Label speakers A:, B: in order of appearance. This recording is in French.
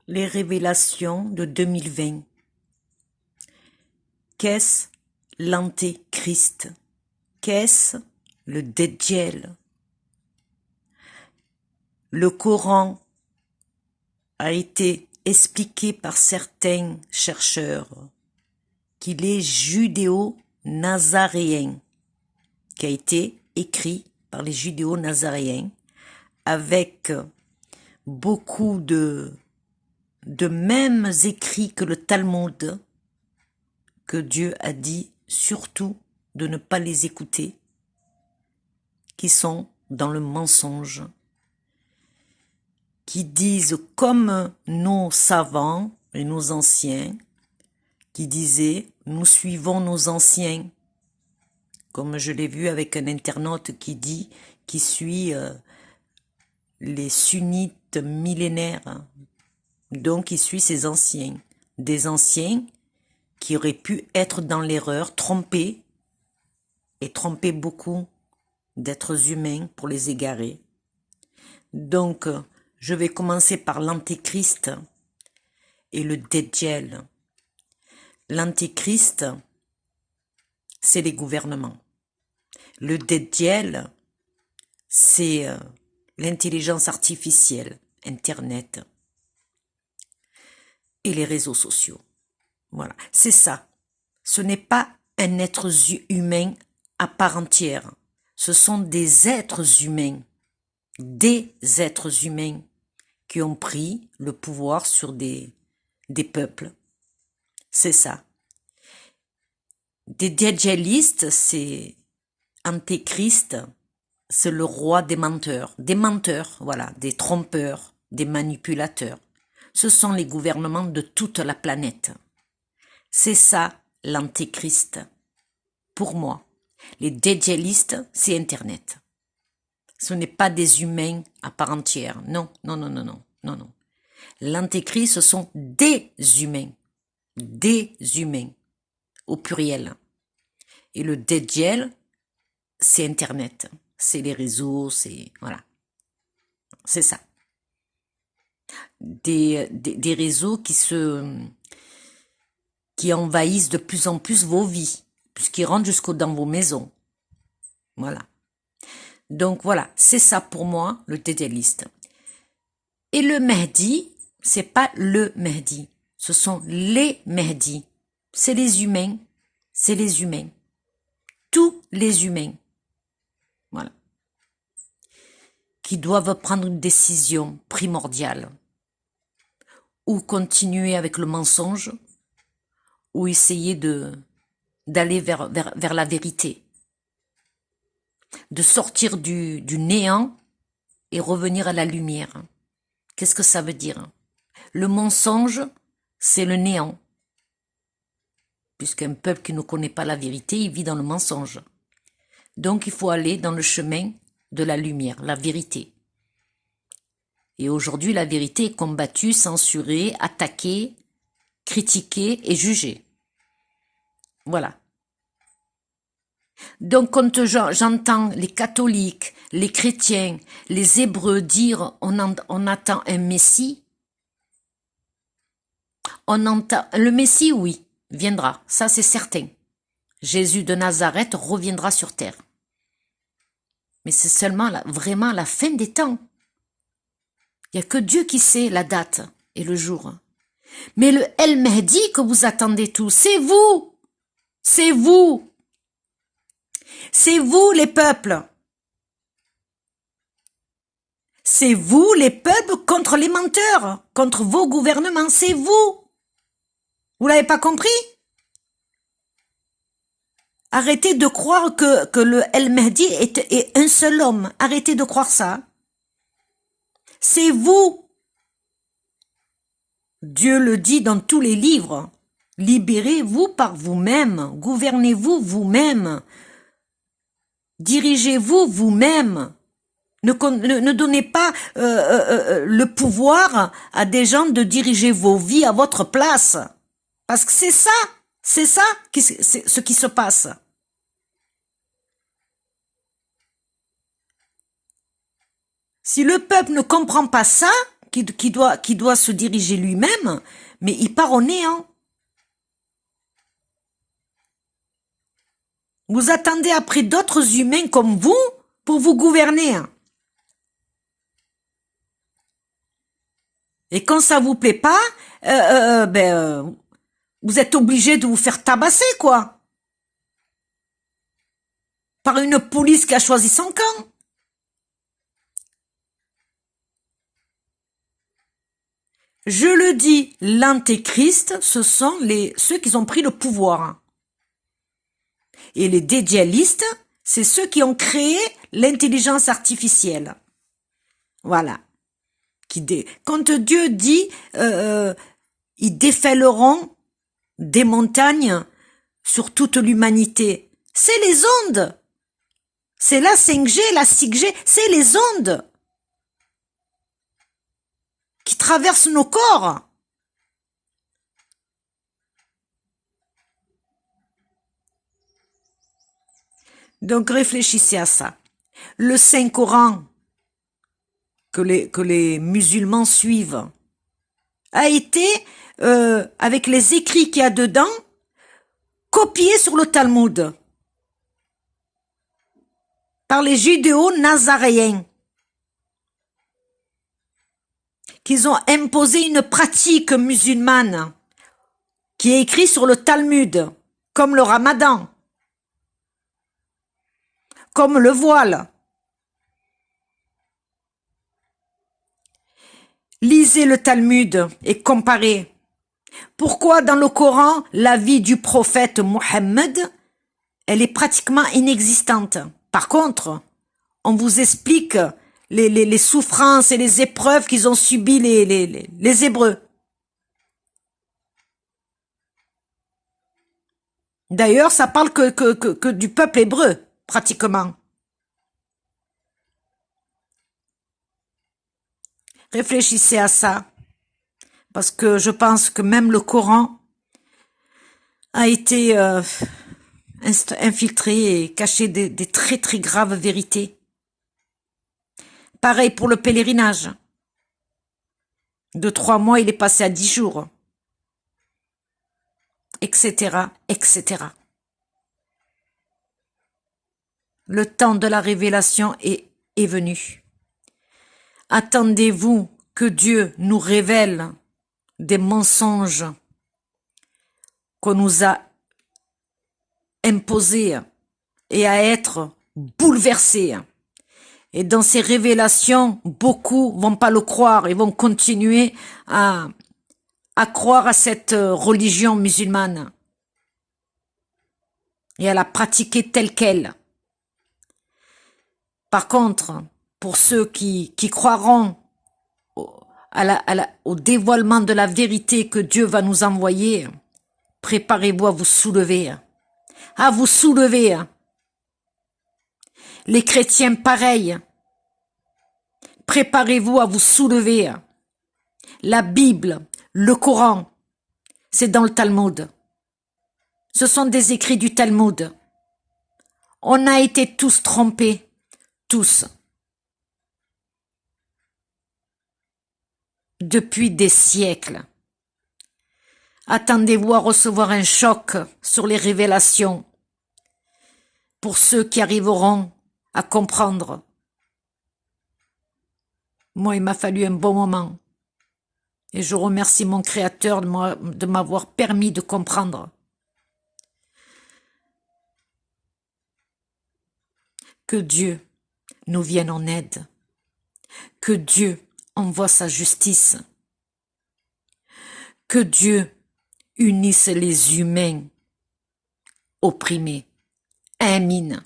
A: Les révélations de 2020. Qu'est-ce l'antéchrist? Qu'est-ce le Dajjal? Le Coran a été expliqué par certains chercheurs qu'il est judéo-nazaréen, qui a été écrit par les judéo-nazaréens avec beaucoup de mêmes écrits que le Talmud, que Dieu a dit surtout de ne pas les écouter, qui sont dans le mensonge, qui disent comme nos savants et nos anciens, qui disaient nous suivons nos anciens, comme je l'ai vu avec un internaute qui suit les sunnites millénaires, donc il suit ses anciens, des anciens qui auraient pu être dans l'erreur, tromper, et tromper beaucoup d'êtres humains pour les égarer. Donc, je vais commencer par l'antéchrist et le Dajjal. L'antéchrist, c'est les gouvernements. Le Dajjal, c'est l'intelligence artificielle, Internet et les réseaux sociaux. Voilà, c'est ça. Ce n'est pas un être humain à part entière. Ce sont des êtres humains qui ont pris le pouvoir sur des peuples. C'est ça. Des djihadistes, c'est Antéchrist, c'est le roi des menteurs, voilà, des trompeurs, des manipulateurs. Ce sont les gouvernements de toute la planète. C'est ça l'antéchrist. Pour moi, les djihadistes, c'est Internet. Ce n'est pas des humains à part entière. Non. L'antéchrist, ce sont des humains, au pluriel. Et le Dajjal, c'est Internet, c'est les réseaux, c'est voilà, c'est ça. Des réseaux qui envahissent de plus en plus vos vies, puisqu'ils rentrent jusqu'au dans vos maisons. Voilà. Donc voilà, c'est ça pour moi, le Dajjaliste. Et le Mahdi, c'est pas le Mahdi, ce sont les Mahdi. C'est les humains, tous les humains. Voilà. Qui doivent prendre une décision primordiale. Ou continuer avec le mensonge, ou essayer d'aller vers la vérité. De sortir du néant et revenir à la lumière. Qu'est-ce que ça veut dire? Le mensonge, c'est le néant. Puisqu'un peuple qui ne connaît pas la vérité, il vit dans le mensonge. Donc il faut aller dans le chemin de la lumière, la vérité. Et aujourd'hui, la vérité est combattue, censurée, attaquée, critiquée et jugée. Voilà. Donc quand j'entends les catholiques, les chrétiens, les hébreux dire on attend un Messie, on entend le Messie, oui, viendra, ça c'est certain. Jésus de Nazareth reviendra sur terre. Mais c'est seulement vraiment la fin des temps. Il n'y a que Dieu qui sait la date et le jour. Mais le El Mahdi que vous attendez tous, c'est vous. C'est vous. C'est vous les peuples. C'est vous les peuples contre les menteurs, contre vos gouvernements, c'est vous. Vous l'avez pas compris? Arrêtez de croire que le El Mahdi est un seul homme. Arrêtez de croire ça. C'est vous. Dieu le dit dans tous les livres. Libérez-vous par vous-même. Gouvernez-vous vous-même. Dirigez-vous vous-même. Ne donnez pas le pouvoir à des gens de diriger vos vies à votre place. Parce que c'est ça ce qui se passe. Si le peuple ne comprend pas ça, qui doit se diriger lui-même, mais il part au néant. Vous attendez après d'autres humains comme vous pour vous gouverner. Et quand ça vous plaît pas, vous êtes obligé de vous faire tabasser, quoi. Par une police qui a choisi son camp. Je le dis, l'antéchrist, ce sont ceux qui ont pris le pouvoir. Et les dédialistes, c'est ceux qui ont créé l'intelligence artificielle. Voilà. Quand Dieu dit, ils déferleront des montagnes sur toute l'humanité, c'est les ondes. C'est la 5G, la 6G, c'est les ondes qui traversent nos corps. Donc réfléchissez à ça. Le Saint-Coran que les musulmans suivent a été, avec les écrits qu'il y a dedans, copié sur le Talmud par les judéo-nazaréens, qu'ils ont imposé une pratique musulmane qui est écrite sur le Talmud, comme le ramadan, comme le voile. Lisez le Talmud et comparez. Pourquoi dans le Coran, la vie du prophète Mohammed, elle est pratiquement inexistante. Par contre, on vous explique les souffrances et les épreuves qu'ils ont subies les Hébreux. D'ailleurs, ça parle que du peuple hébreu, pratiquement. Réfléchissez à ça, parce que je pense que même le Coran a été infiltré et caché des très très graves vérités. Pareil pour le pèlerinage. De 3 mois, il est passé à 10 jours. Etc., etc. Le temps de la révélation est venu. Attendez-vous que Dieu nous révèle des mensonges qu'on nous a imposés et à être bouleversés. Et dans ces révélations, beaucoup vont pas le croire et vont continuer à croire à cette religion musulmane et à la pratiquer telle qu'elle. Par contre, pour ceux qui croiront au dévoilement de la vérité que Dieu va nous envoyer, préparez-vous à vous soulever. À vous soulever. Les chrétiens, pareil. Préparez-vous à vous soulever. La Bible, le Coran, c'est dans le Talmud. Ce sont des écrits du Talmud. On a été tous trompés. Tous. Depuis des siècles. Attendez-vous à recevoir un choc sur les révélations pour ceux qui arriveront à comprendre. Moi, il m'a fallu un bon moment. Et je remercie mon Créateur de m'avoir permis de comprendre. Que Dieu nous vienne en aide. Que Dieu envoie sa justice. Que Dieu unisse les humains opprimés. Amin.